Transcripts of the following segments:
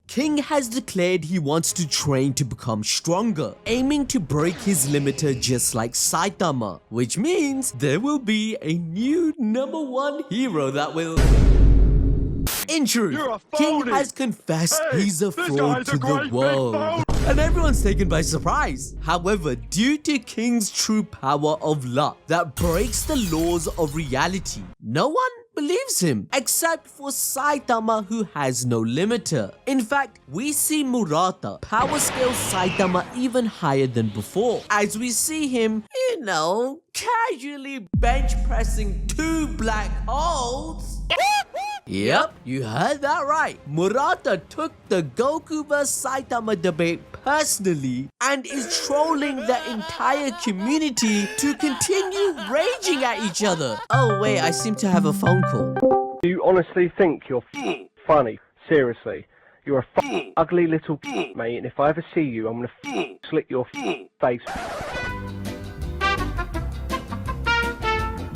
King has declared he wants to train to become stronger, aiming to break his limiter just like Saitama, which means there will be a new #1 hero that will... In truth, King has confessed he's a fraud to the world, and everyone's taken by surprise. However, due to King's true power of luck that breaks the laws of reality, no one believes him except for Saitama, who has no limiter. In fact, we see Murata power scale Saitama even higher than before, as we see him, casually bench pressing 2 black holes. Yep, you heard that right. Murata took the Goku vs Saitama debate personally and is trolling the entire community to continue raging at each other. Oh wait, I seem to have a phone call. Do you honestly think you're funny? Seriously. You're a ugly little mate, and if I ever see you, I'm gonna slit your face.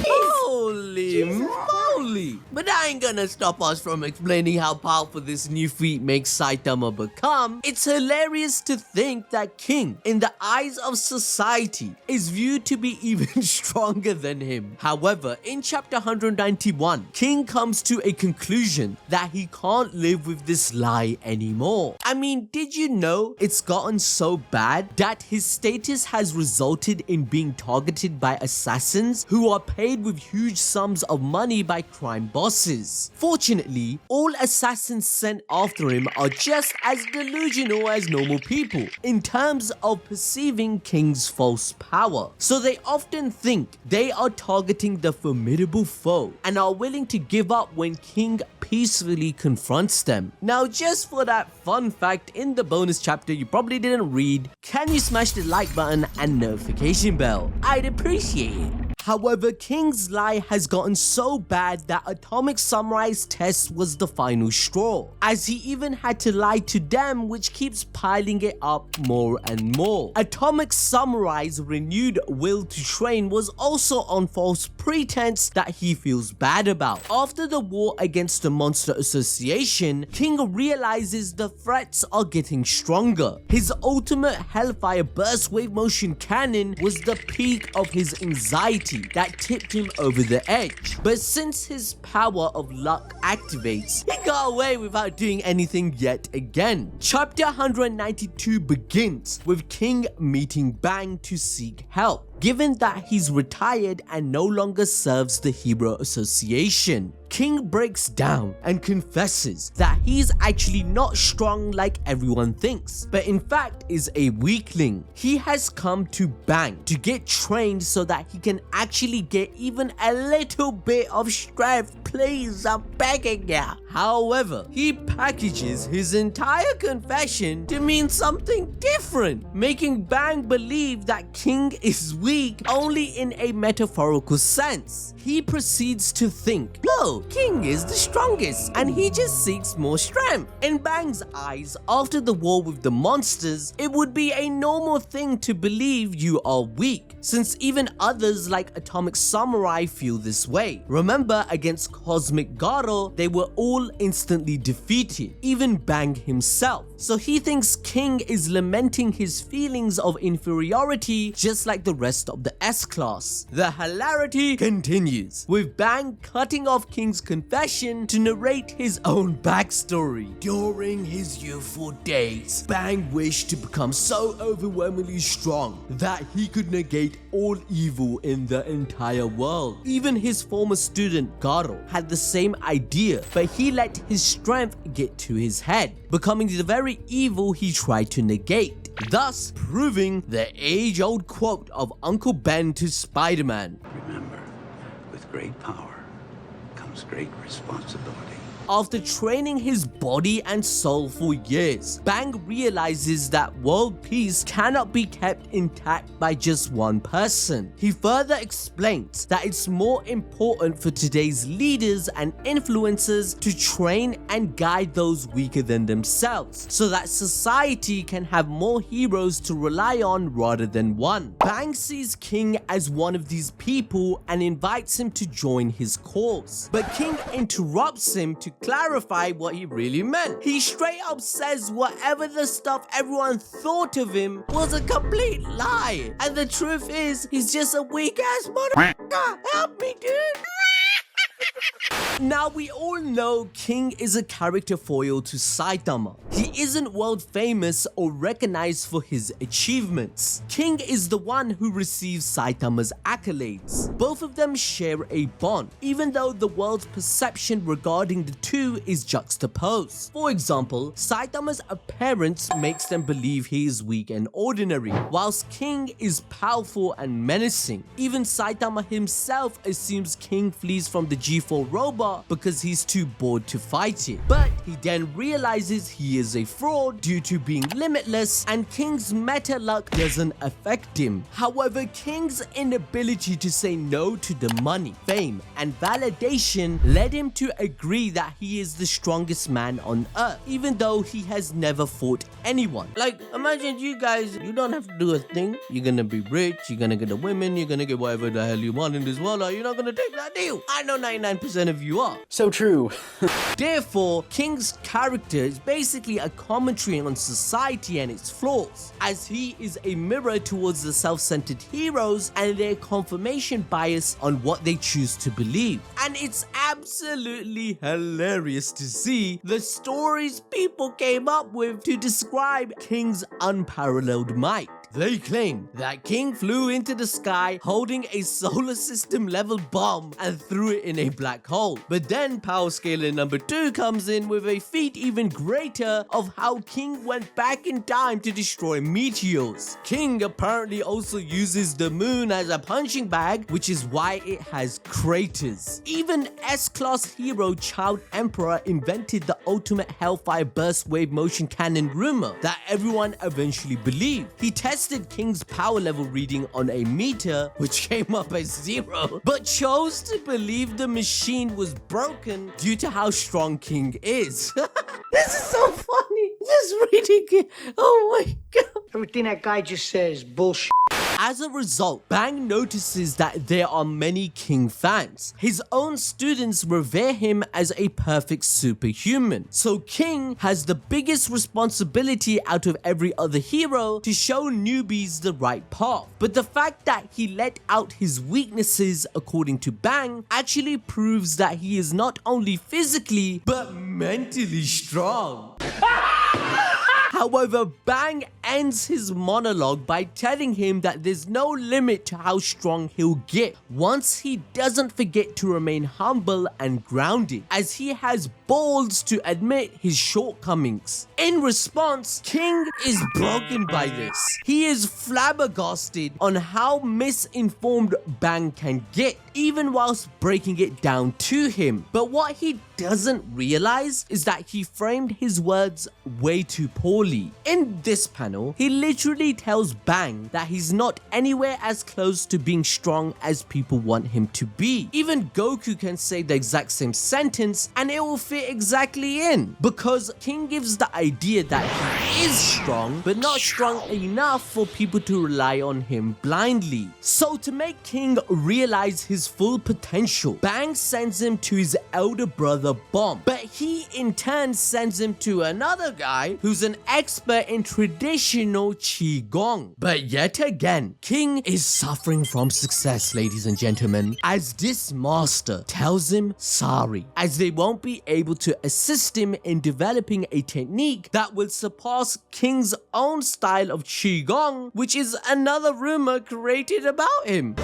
Holy moly! But that ain't gonna stop us from explaining how powerful this new feat makes Saitama become. It's hilarious to think that King, in the eyes of society, is viewed to be even stronger than him. However, in chapter 191, King comes to a conclusion that he can't live with this lie anymore. I mean, did you know it's gotten so bad that his status has resulted in being targeted by assassins who are paid with huge sums of money by crime bosses? Fortunately, all assassins sent after him are just as delusional as normal people in terms of perceiving King's false power. So they often think they are targeting the formidable foe and are willing to give up when King peacefully confronts them. Now, just for that fun fact in the bonus chapter you probably didn't read, can you smash the like button and notification bell? I'd appreciate it. However, King's lie has gotten so bad that Atomic Samurai's test was the final straw, as he even had to lie to them, which keeps piling it up more and more. Atomic Samurai's renewed will to train was also on false pretense that he feels bad about. After the war against the Monster Association, King realizes the threats are getting stronger. His ultimate Hellfire Burst Wave Motion Cannon was the peak of his anxiety that tipped him over the edge. But since his power of luck activates, he got away without doing anything yet again. Chapter 192 begins with King meeting Bang to seek help, given that he's retired and no longer serves the Hero Association. King breaks down and confesses that he's actually not strong like everyone thinks, but in fact is a weakling. He has come to Bang to get trained so that he can actually get even a little bit of strength. Please, I'm begging ya. However, he packages his entire confession to mean something different, making Bang believe that King is weak only in a metaphorical sense. He proceeds to think, no, King is the strongest and he just seeks more strength. In Bang's eyes, after the war with the monsters, it would be a normal thing to believe you are weak, since even others like Atomic Samurai feel this way. Remember, against Cosmic Garo, they were all instantly defeated, even Bang himself. So he thinks King is lamenting his feelings of inferiority just like the rest of the S-Class. The hilarity continues, with Bang cutting off King's confession to narrate his own backstory. During his youthful days, Bang wished to become so overwhelmingly strong that he could negate all evil in the entire world. Even his former student Garo had the same idea, but he let his strength get to his head, becoming the very evil he tried to negate, thus proving the age-old quote of Uncle Ben to Spider-Man. Remember, with great power comes great responsibility. After training his body and soul for years, Bang realizes that world peace cannot be kept intact by just one person. He further explains that it's more important for today's leaders and influencers to train and guide those weaker than themselves, so that society can have more heroes to rely on rather than one. Bang sees King as one of these people and invites him to join his cause, but King interrupts him to clarify what he really meant. He straight up says whatever the stuff everyone thought of him was a complete lie. And the truth is, he's just a weak ass motherfucker. Help me, dude. Now, we all know King is a character foil to Saitama. He isn't world famous or recognized for his achievements. King is the one who receives Saitama's accolades. Both of them share a bond, even though the world's perception regarding the two is juxtaposed. For example, Saitama's appearance makes them believe he is weak and ordinary, whilst King is powerful and menacing. Even Saitama himself assumes King flees from the G4 robot because he's too bored to fight it. But he then realizes he is a fraud due to being limitless, and King's meta luck doesn't affect him. However, King's inability to say no to the money, fame, and validation led him to agree that he is the strongest man on earth, even though he has never fought anyone. Like, imagine you guys, you don't have to do a thing. You're gonna be rich, you're gonna get the women, you're gonna get whatever the hell you want in this world. You're not gonna take that deal. I know 99% of you are. So true. Therefore, King's character is basically a commentary on society and its flaws, as he is a mirror towards the self-centered heroes and their confirmation bias on what they choose to believe. And it's absolutely hilarious to see the stories people came up with to describe King's unparalleled might. They claim that King flew into the sky holding a solar system level bomb and threw it in a black hole. But then power scaler number 2 comes in with a feat even greater of how King went back in time to destroy meteors. King apparently also uses the moon as a punching bag, which is why it has craters. Even S-class hero Child Emperor invented the ultimate Hellfire burst wave motion cannon rumor that everyone eventually believed. He tested King's power level reading on a meter, which came up as 0, but chose to believe the machine was broken due to how strong King is. This is so funny. Just reading it. Oh my god. Everything that guy just says, bullshit. As a result, Bang notices that there are many King fans. His own students revere him as a perfect superhuman. So King has the biggest responsibility out of every other hero to show newbies the right path. But the fact that he let out his weaknesses, according to Bang, actually proves that he is not only physically, but mentally strong. However, Bang ends his monologue by telling him that there's no limit to how strong he'll get once he doesn't forget to remain humble and grounded, as he has balls to admit his shortcomings. In response, King is broken by this. He is flabbergasted on how misinformed Bang can get, even whilst breaking it down to him. But what he doesn't realize is that he framed his words way too poorly. In this panel, he literally tells Bang that he's not anywhere as close to being strong as people want him to be. Even Goku can say the exact same sentence and it will fit exactly in, because King gives the idea that he is strong, but not strong enough for people to rely on him blindly. So to make King realize his full potential, Bang sends him to his elder brother Bomb, but he in turn sends him to another guy who's an expert in traditional Qigong. But yet again, King is suffering from success, ladies and gentlemen, as this master tells him sorry, as they won't be able to assist him in developing a technique that will surpass King's own style of Qigong, which is another rumor created about him.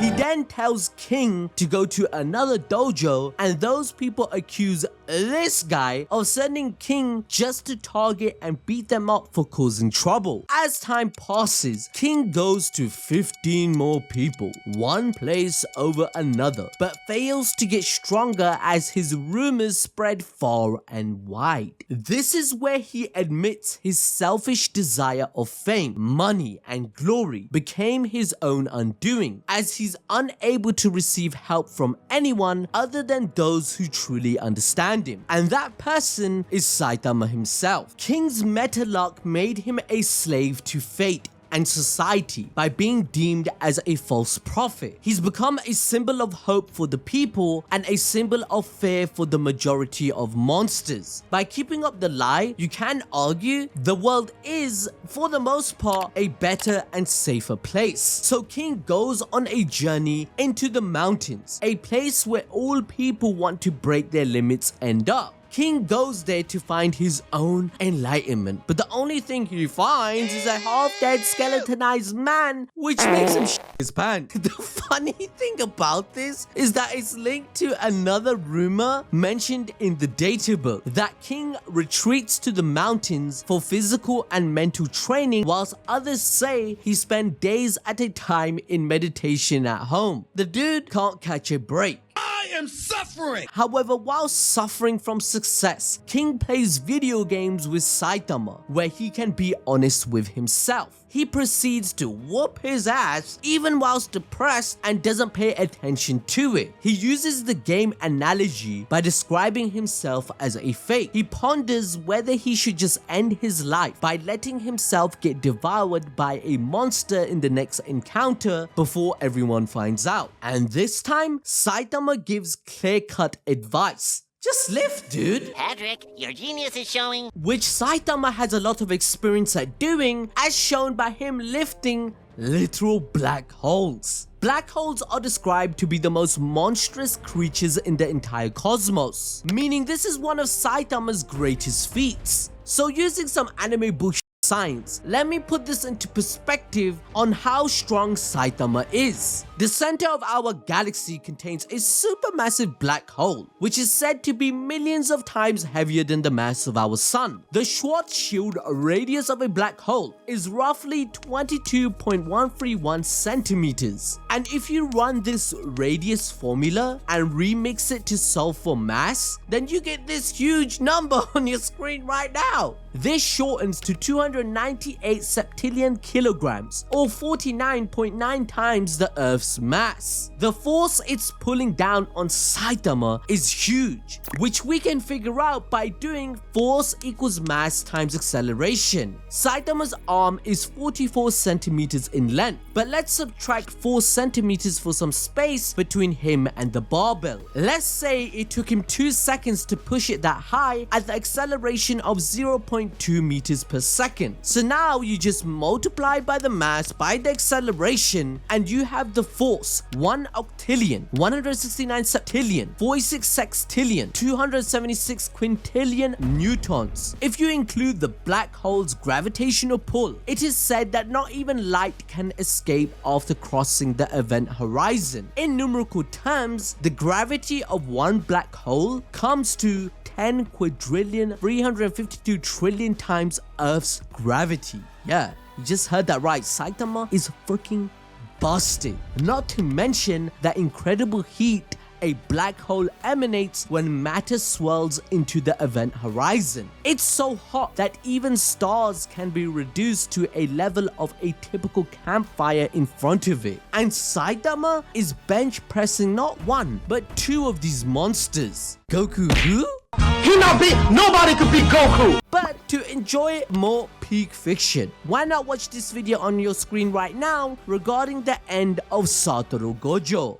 He then tells King to go to another dojo, and those people accuse this guy of sending King just to target and beat them up for causing trouble. As time passes, King goes to 15 more people, one place over another, but fails to get stronger as his rumors spread far and wide. This is where he admits his selfish desire of fame, money, and glory became his own undoing, as he's unable to receive help from anyone other than those who truly understand him, and that person is Saitama himself. King's meta luck made him a slave to fate and society by being deemed as a false prophet. He's become a symbol of hope for the people and a symbol of fear for the majority of monsters. By keeping up the lie, you can argue the world is, for the most part, a better and safer place. So King goes on a journey into the mountains, a place where all people want to break their limits end up. King goes there to find his own enlightenment, but the only thing he finds is a half-dead skeletonized man, which makes him shit his pants. The funny thing about this is that it's linked to another rumor mentioned in the data book, that King retreats to the mountains for physical and mental training, whilst others say he spent days at a time in meditation at home. The dude can't catch a break. I am suffering! However, while suffering from success, King plays video games with Saitama, where he can be honest with himself. He proceeds to whoop his ass even whilst depressed and doesn't pay attention to it. He uses the game analogy by describing himself as a fate. He ponders whether he should just end his life by letting himself get devoured by a monster in the next encounter before everyone finds out. And this time, Saitama gives clear-cut advice. Just live, dude. Patrick, your genius is showing. Which Saitama has a lot of experience at doing, as shown by him lifting literal black holes. Black holes are described to be the most monstrous creatures in the entire cosmos, meaning this is one of Saitama's greatest feats. So using some anime bullshit science, let me put this into perspective on how strong Saitama is. The center of our galaxy contains a supermassive black hole, which is said to be millions of times heavier than the mass of our sun. The Schwarzschild radius of a black hole is roughly 22.131 centimeters. And if you run this radius formula and remix it to solve for mass, then you get this huge number on your screen right now. This shortens to 298 septillion kilograms, or 49.9 times the Earth's mass. The force it's pulling down on Saitama is huge, which we can figure out by doing force equals mass times acceleration. Saitama's arm is 44 centimeters in length, but let's subtract 4 centimeters for some space between him and the barbell. Let's say it took him 2 seconds to push it that high at the acceleration of 0.2 meters per second. So now you just multiply by the mass by the acceleration and you have the force 1 octillion, 169 septillion, 46 sextillion, 276 quintillion newtons. If you include the black hole's gravitational pull, it is said that not even light can escape after crossing the event horizon. In numerical terms, the gravity of one black hole comes to 10 quadrillion 352 trillion times Earth's gravity. Yeah, you just heard that right. Saitama is freaking busted. Not to mention the incredible heat a black hole emanates when matter swirls into the event horizon. It's so hot that even stars can be reduced to a level of a typical campfire in front of it. And Saitama is bench pressing not one, but 2 of these monsters. Goku who? He not beat, nobody could beat Goku! But to enjoy more peak fiction, why not watch this video on your screen right now regarding the end of Satoru Gojo?